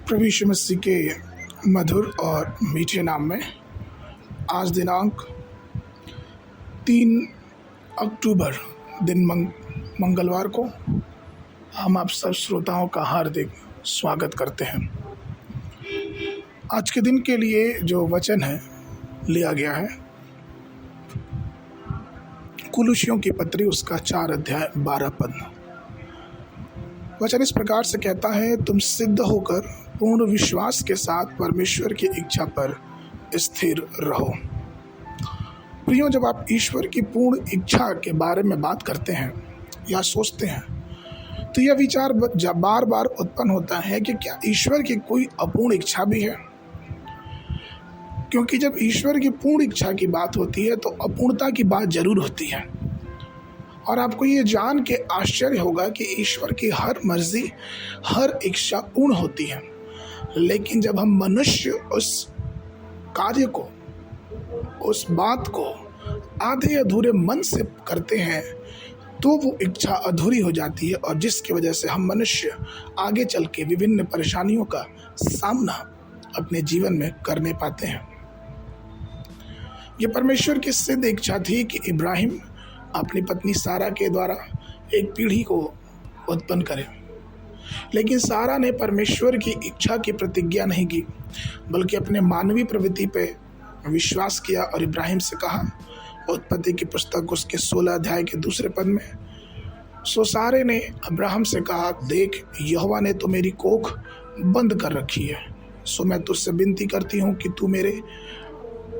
प्रभु यीशु मसीह के मधुर और मीठे नाम में आज दिनांक 3 अक्टूबर दिन मंगलवार को हम आप सब श्रोताओं का हार्दिक स्वागत करते हैं। आज के दिन के लिए जो वचन है लिया गया है कुलुसियों की पत्री उसका 4 अध्याय 12 पद। वचन इस प्रकार से कहता है, तुम सिद्ध होकर पूर्ण विश्वास के साथ परमेश्वर की इच्छा पर स्थिर रहो। प्रियो, जब आप ईश्वर की पूर्ण इच्छा के बारे में बात करते हैं या सोचते हैं तो यह विचार बार बार उत्पन्न होता है कि क्या ईश्वर की कोई अपूर्ण इच्छा भी है। क्योंकि जब ईश्वर की पूर्ण इच्छा की बात होती है तो अपूर्णता की बात जरूर होती है। और आपको ये जान के आश्चर्य होगा कि ईश्वर की हर मर्जी, हर इच्छा पूर्ण होती है। लेकिन जब हम मनुष्य उस कार्य को, उस बात को आधे अधूरे मन से करते हैं तो वो इच्छा अधूरी हो जाती है, और जिसकी वजह से हम मनुष्य आगे चल के विभिन्न परेशानियों का सामना अपने जीवन में करने पाते हैं। ये परमेश्वर की सिद्ध इच्छा थी कि इब्राहिम अपनी पत्नी सारा के द्वारा एक पीढ़ी को उत्पन्न करे। लेकिन सारा ने परमेश्वर की इच्छा की प्रतिज्ञा नहीं की, बल्कि अपने मानवीय प्रवृत्ति पे विश्वास किया और इब्राहिम से कहा, उत्पत्ति की पुस्तक उसके 16 अध्याय के 2 पद में, सो सारे ने अब्राहम से कहा, देख यहोवा ने तो मेरी कोख बंद कर रखी है, सो मैं तुझसे विनती करती हूँ कि तू मेरे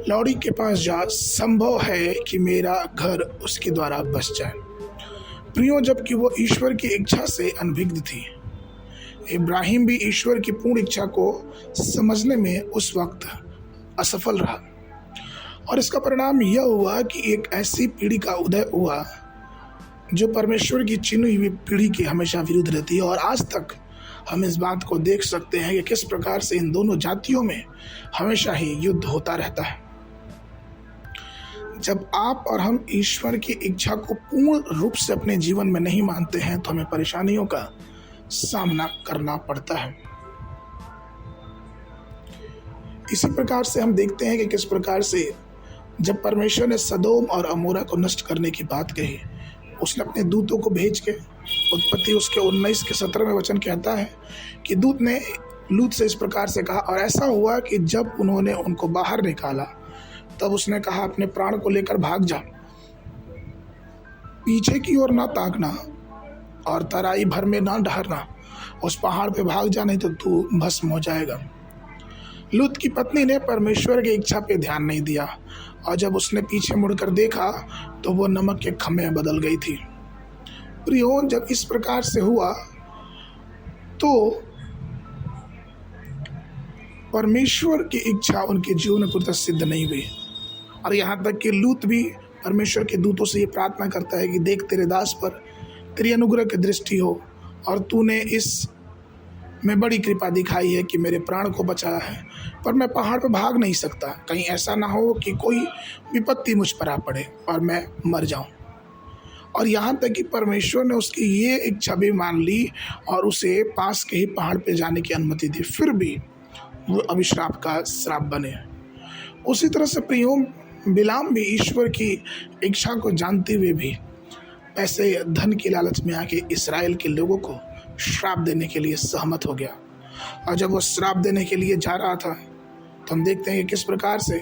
लौड़ी के पास जा, संभव है कि मेरा घर उसके द्वारा बस जाए। प्रियो, जबकि वो ईश्वर की इच्छा से अनभिज्ञ थी, इब्राहिम भी ईश्वर की पूर्ण इच्छा को समझने में उस वक्त असफल रहा। और इसका परिणाम यह हुआ कि एक ऐसी पीढ़ी का उदय हुआ जो परमेश्वर की चुनी हुई पीढ़ी के हमेशा विरुद्ध रहती है। और आज तक हम इस बात को देख सकते हैं कि किस प्रकार से इन दोनों जातियों में हमेशा ही युद्ध होता रहता है। जब आप और हम ईश्वर की इच्छा को पूर्ण रूप से अपने जीवन में नहीं मानते हैं तो हमें परेशानियों का सामना करना पड़ता है। इसी प्रकार से हम देखते हैं कि किस प्रकार से जब परमेश्वर ने सदोम और अमोरा को नष्ट करने की बात कही, उसने अपने दूतों को भेज के, उत्पत्ति उसके 19 के 17 में वचन कहता है कि दूत ने लूत से इस प्रकार से कहा, और ऐसा हुआ कि जब उन्होंने उनको बाहर निकाला तब उसने कहा, अपने प्राण को लेकर भाग जा, पीछे की ओर ना ताकना और तराई भर में ना ठहरना, उस पहाड़ पे भाग जा, नहीं तो तू भस्म हो जाएगा। लूत की पत्नी ने परमेश्वर की इच्छा पे ध्यान नहीं दिया, और जब उसने पीछे मुड़कर देखा तो वो नमक के खम्मे बदल गई थी। प्रियो, जब इस प्रकार से हुआ तो परमेश्वर की इच्छा उनके जीवन में पूर्णतः सिद्ध नहीं हुई। और यहाँ तक कि लूत भी परमेश्वर के दूतों से ये प्रार्थना करता है कि देख, तेरे दास पर तेरी अनुग्रह की दृष्टि हो, और तूने इस में बड़ी कृपा दिखाई है कि मेरे प्राण को बचाया है, पर मैं पहाड़ पर भाग नहीं सकता, कहीं ऐसा ना हो कि कोई विपत्ति मुझ पर आ पड़े और मैं मर जाऊं। और यहाँ तक कि परमेश्वर ने उसकी ये इच्छा भी मान ली और उसे पास के ही पहाड़ पे जाने की अनुमति दी, फिर भी वो अभिश्राप का श्राप बने। उसी तरह से प्रियो, बिलाम भी ईश्वर की इच्छा को जानते हुए भी ऐसे धन की लालच में आके इस्राएल के लोगों को श्राप देने के लिए सहमत हो गया। और जब वो श्राप देने के लिए जा रहा था तो हम देखते हैं कि किस प्रकार से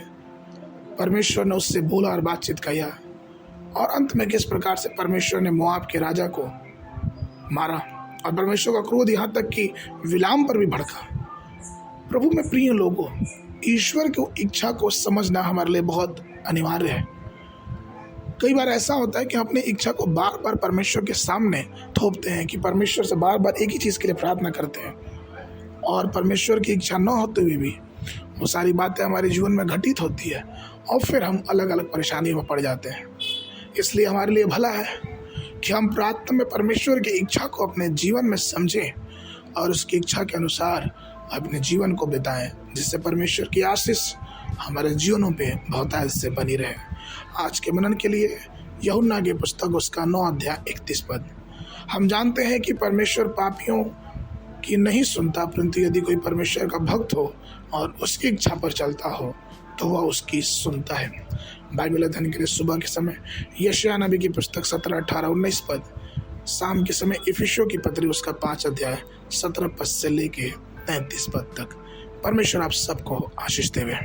परमेश्वर ने उससे बोला और बातचीत किया, और अंत में किस प्रकार से परमेश्वर ने मोआब के राजा को मारा, और परमेश्वर का क्रोध यहाँ तक कि बिलाम पर भी भड़का। प्रभु में प्रिय लोगों, ईश्वर की इच्छा को समझना हमारे लिए बहुत अनिवार्य है। कई बार ऐसा होता है कि हम अपनी इच्छा को बार बार परमेश्वर के सामने थोपते हैं, कि परमेश्वर से बार बार एक ही चीज़ के लिए प्रार्थना करते हैं, और परमेश्वर की इच्छा न होते हुए भी वो सारी बातें हमारे जीवन में घटित होती है, और फिर हम अलग अलग परेशानियों में पड़ जाते हैं। इसलिए हमारे लिए भला है कि हम प्रार्थना में परमेश्वर की इच्छा को अपने जीवन में समझें और उसकी इच्छा के अनुसार अपने जीवन को बिताएं, जिससे परमेश्वर की आशीष हमारे जीवनों पे बहुतायत से बनी रहे। आज के मनन के लिए यूहन्ना की पुस्तक उसका 9 अध्याय 31 पद। हम जानते हैं कि परमेश्वर पापियों कि नहीं सुनता, परंतु यदि कोई परमेश्वर का भक्त हो और उसकी इच्छा पर चलता हो तो वह उसकी सुनता है। बाइबल अध्ययन के लिए सुबह के समय यशायाह नबी की पुस्तक 17, 18, 19 पद, शाम के समय इफिसियों की पत्री उसका 5 अध्याय 17 पद से लेके 33 पद तक। परमेश्वर आप सबको आशीष देवे।